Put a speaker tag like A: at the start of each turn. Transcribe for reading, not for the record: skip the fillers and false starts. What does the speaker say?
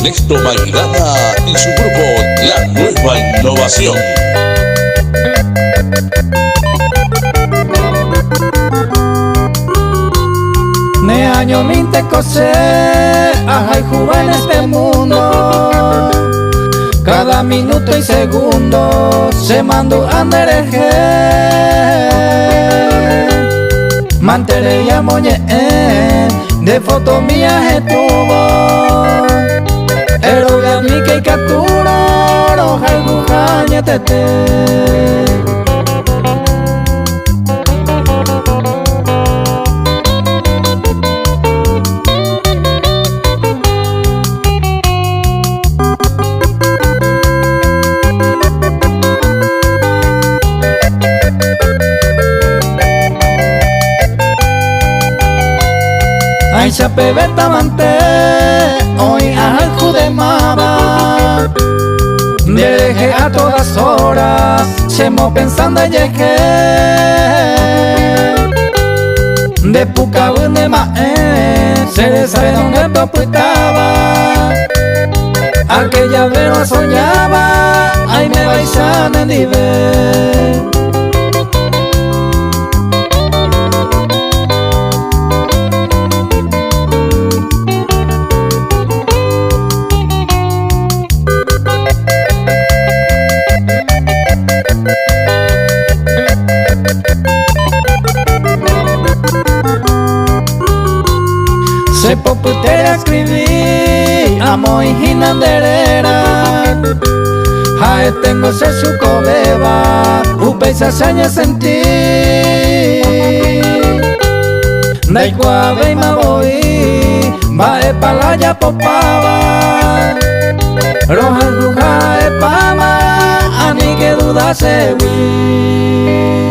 A: Ernesto Maidana y su grupo La Nueva Innovación.
B: Ne año minte cosé, ajay juba en este mundo. Cada minuto y segundo se mando andereje. Mantere ya moñe de foto mía estuvo. Ero ya mi que captura roja y bujaña tete. Ay chape betamante, hoy al judemaba. Deje a todas horas, chemo pensando en llegue. De puca de mae, se le sabe donde toputaba. Aquella vera soñaba, ay me bailan en nivel. Se poputera escribí, amo y hinanderera. Jae tengo se su cobeba, upe se seña sentí. Dai cuave y me voy, vae palaya popaba. Roja el jae pama, ani que duda se vi.